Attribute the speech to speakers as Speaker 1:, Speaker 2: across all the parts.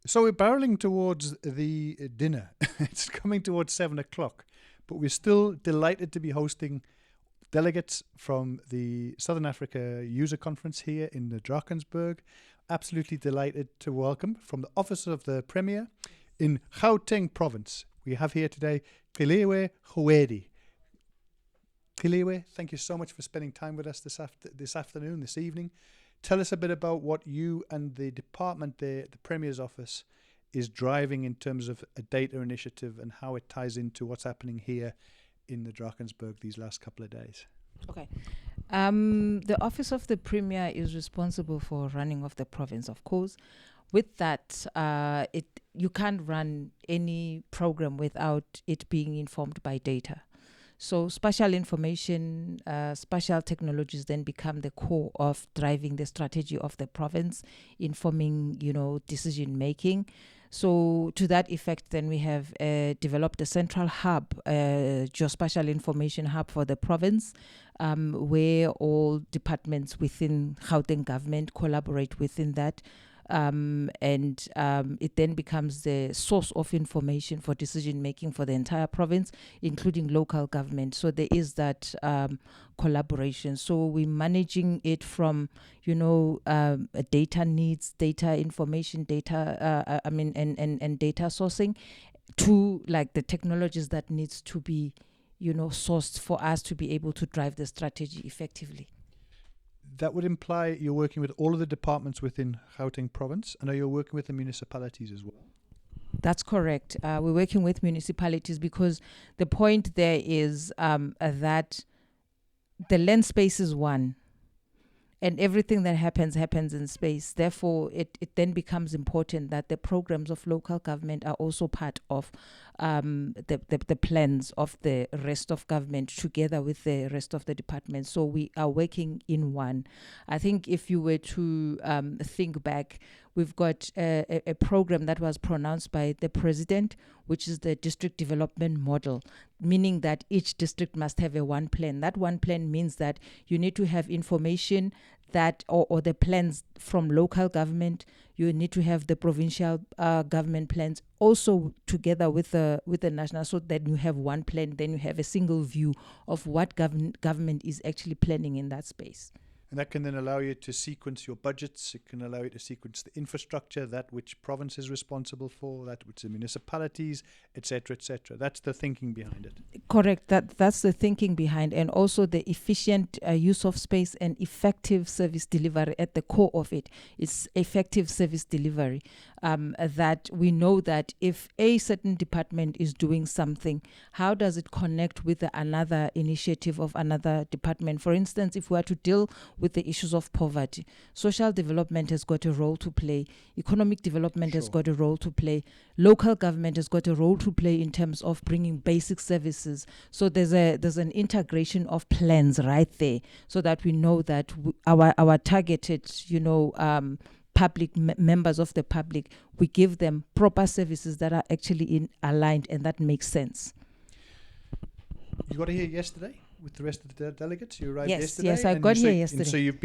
Speaker 1: So we're barreling towards the dinner. It's coming towards 7 o'clock, but we're still delighted to be hosting delegates from the Southern Africa User Conference here in the Drakensberg. Absolutely delighted to welcome from the Office of the Premier in Gauteng Province. We have here today Celiwe Kgowedi. Celiwe, thank you so much for spending time with us this evening. Tell us a bit about what you and the department there, the Premier's office, is driving in terms of a data initiative and how it ties into what's happening here in the Drakensberg these last couple of days.
Speaker 2: Okay. The Office of the Premier is responsible for running of the province, of course. With that, you can't run any program without it being informed by data. So spatial information, spatial technologies then become the core of driving the strategy of the province, informing, decision making. So to that effect, then we have developed a central hub, geospatial information hub for the province, where all departments within Gauteng government collaborate within that. It then becomes the source of information for decision making for the entire province, including local government. So there is that collaboration. So we're managing it from, data needs, data information, data, and data sourcing to like the technologies that needs to be, sourced for us to be able to drive the strategy effectively.
Speaker 1: That would imply you're working with all of the departments within Gauteng province, and are you working with the municipalities as well?
Speaker 2: That's correct. We're working with municipalities because the point there is that the land space is one, and everything that happens in space. Therefore, it then becomes important that the programs of local government are also part of the plans of the rest of government together with the rest of the departments. So we are working in one. I think if you were to think back, we've got a program that was pronounced by the president, which is the district development model, meaning that each district must have a one plan. That one plan means that you need to have information that or the plans from local government. You need to have the provincial government plans also together with the national, so that you have one plan, then you have a single view of what government is actually planning in that space.
Speaker 1: And that can then allow you to sequence your budgets. It can allow you to sequence the infrastructure, that which province is responsible for, that which the municipalities, etc., etc. That's the thinking behind it.
Speaker 2: Correct. That's the thinking behind, and also the efficient use of space and effective service delivery at the core of it. It's effective service delivery. That we know that if a certain department is doing something, how does it connect with another initiative of another department? For instance, if we are to deal with the issues of poverty, social development has got a role to play, economic development has got a role to play, local government has got a role to play in terms of bringing basic services. So there's an integration of plans right there, so that we know that our targeted, public members of the public, we give them proper services that are actually aligned, and that makes sense.
Speaker 1: You got here yesterday with the rest of the delegates? You arrived yesterday?
Speaker 2: Yes, I got here yesterday.
Speaker 1: And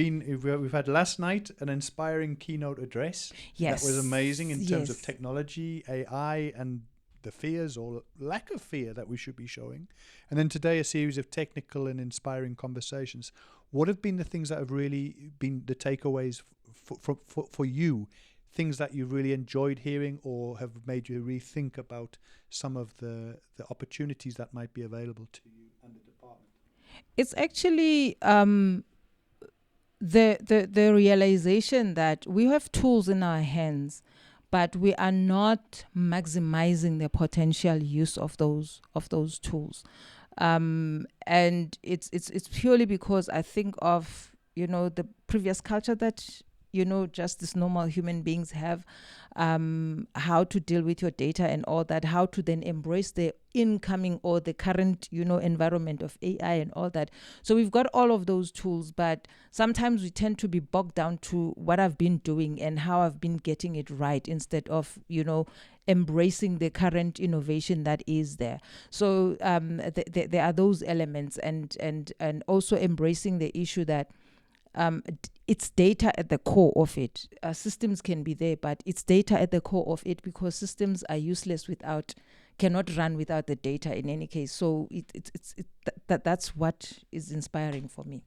Speaker 1: so we've had last night an inspiring keynote address.
Speaker 2: Yes.
Speaker 1: That was amazing in terms of technology, AI, and the fears or lack of fear that we should be showing. And then today, a series of technical and inspiring conversations. What have been the things that have really been the takeaways for you? Things that you've really enjoyed hearing or have made you rethink about some of the opportunities that might be available to you and the department?
Speaker 2: It's actually the realization that we have tools in our hands, but we are not maximizing the potential use of those tools. And it's purely because I think of, the previous culture that, just as normal human beings have, how to deal with your data and all that, how to then embrace the incoming or the current, environment of AI and all that. So we've got all of those tools, but sometimes we tend to be bogged down to what I've been doing and how I've been getting it right, instead of, embracing the current innovation that is there. So there are those elements, and also embracing the issue that it's data at the core of it. Systems can be there, but it's data at the core of it, because systems are useless cannot run without the data in any case. So that's what is inspiring for me.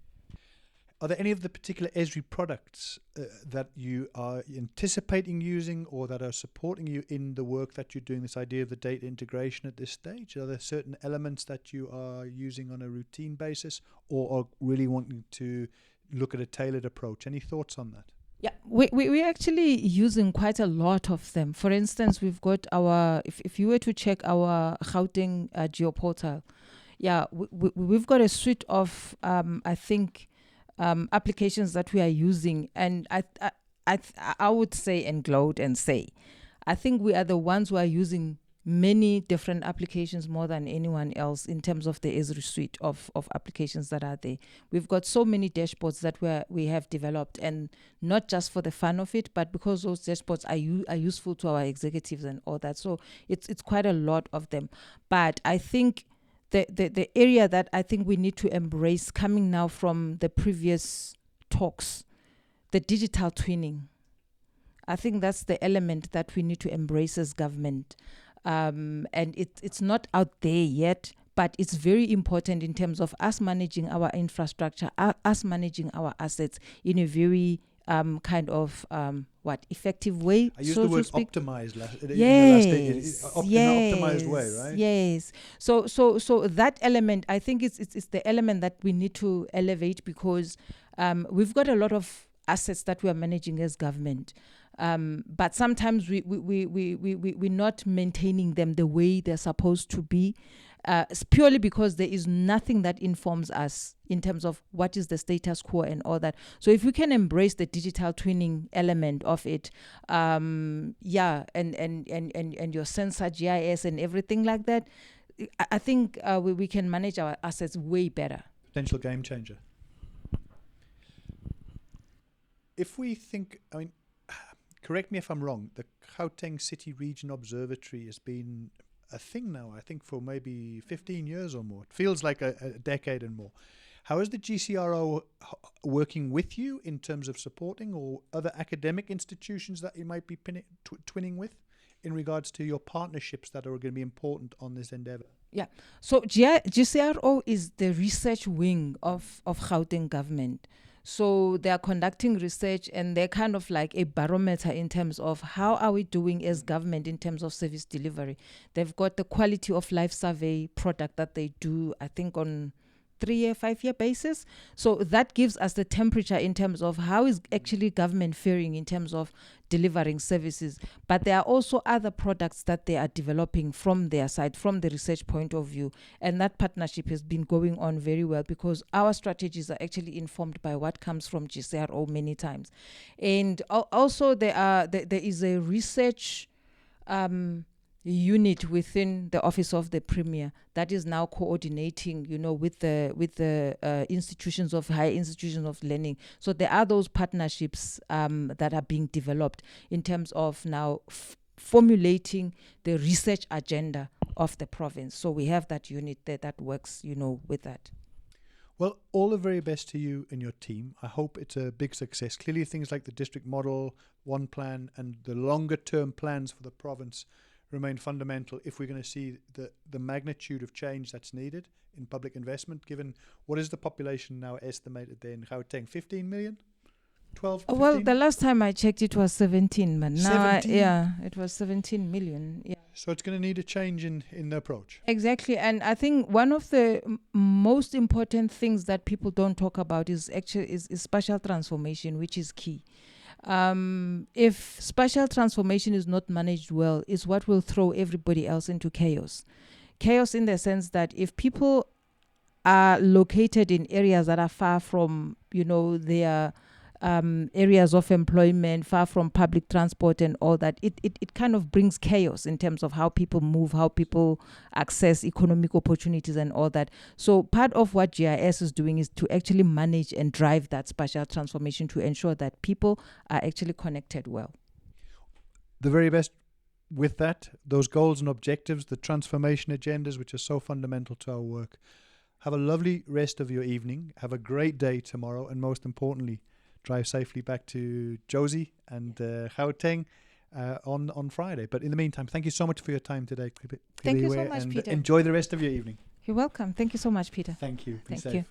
Speaker 1: Are there any of the particular Esri products that you are anticipating using or that are supporting you in the work that you're doing, this idea of the data integration at this stage? Are there certain elements that you are using on a routine basis or are really wanting to look at a tailored approach? Any thoughts on that?
Speaker 2: Yeah, we're actually using quite a lot of them. For instance, we've got if you were to check our Gauteng geoportal, we've got a suite of, I think, applications that we are using, and I would say and gloat and say, I think we are the ones who are using many different applications more than anyone else in terms of the Esri suite of applications that are there. We've got so many dashboards that we have developed, and not just for the fun of it, but because those dashboards are useful to our executives and all that. So it's quite a lot of them. But I think the area that I think we need to embrace, coming now from the previous talks, the digital twinning. I think that's the element that we need to embrace as government. And it's not out there yet, but it's very important in terms of us managing our infrastructure, us managing our assets in a very effective way.
Speaker 1: I use the word optimized
Speaker 2: Yes.
Speaker 1: in an optimized way, right?
Speaker 2: Yes. So that element, I think it's the element that we need to elevate, because we've got a lot of assets that we are managing as government. But sometimes we're not maintaining them the way they're supposed to be. It's purely because there is nothing that informs us in terms of what is the status quo and all that. So if we can embrace the digital twinning element of it, and your sensor GIS and everything like that, I think we can manage our assets way better.
Speaker 1: Potential game changer. If we think, correct me if I'm wrong, the Gauteng City Region Observatory has been a thing now, I think, for maybe 15 years or more. It feels like a decade and more. How is the GCRO working with you in terms of supporting, or other academic institutions that you might be twinning with, in regards to your partnerships that are going to be important on this endeavor?
Speaker 2: Yeah. So GCRO is the research wing of Gauteng government. So they are conducting research, and they're kind of like a barometer in terms of how are we doing as government in terms of service delivery. They've got the quality of life survey product that they do, I think, on 3-year, 5-year basis. So that gives us the temperature in terms of how is actually government faring in terms of delivering services. But there are also other products that they are developing from their side, from the research point of view. And that partnership has been going on very well, because our strategies are actually informed by what comes from GCRO many times. And also there is a research unit within the Office of the Premier that is now coordinating, with the institutions of higher institutions of learning. So there are those partnerships that are being developed in terms of now formulating the research agenda of the province. So we have that unit there that works, with that.
Speaker 1: Well, all the very best to you and your team. I hope it's a big success. Clearly, things like the district model, one plan, and the longer term plans for the province remain fundamental if we're going to see the magnitude of change that's needed in public investment, given what is the population now estimated there in Gauteng? 15 million? 12, 15?
Speaker 2: Well, the last time I checked, it was 17, but now,
Speaker 1: 17?
Speaker 2: it was 17 million. Yeah.
Speaker 1: So it's going to need a change in the approach.
Speaker 2: Exactly. And I think one of the most important things that people don't talk about is spatial transformation, which is key. If spatial transformation is not managed well, is what will throw everybody else into chaos. Chaos in the sense that if people are located in areas that are far from, their areas of employment, far from public transport and all that, it kind of brings chaos in terms of how people move, how people access economic opportunities and all that. So part of what GIS is doing is to actually manage and drive that spatial transformation to ensure that people are actually connected well.
Speaker 1: The very best with that, those goals and objectives, the transformation agendas, which are so fundamental to our work. Have a lovely rest of your evening. Have a great day tomorrow. And most importantly, drive safely back to Jozi and Gauteng on Friday. But in the meantime, thank you so much for your time today.
Speaker 2: Thank you so much,
Speaker 1: and
Speaker 2: Peter.
Speaker 1: Enjoy the rest of your evening.
Speaker 2: You're welcome. Thank you so much, Peter.
Speaker 1: Thank you. Be
Speaker 2: Thank
Speaker 1: safe.
Speaker 2: you.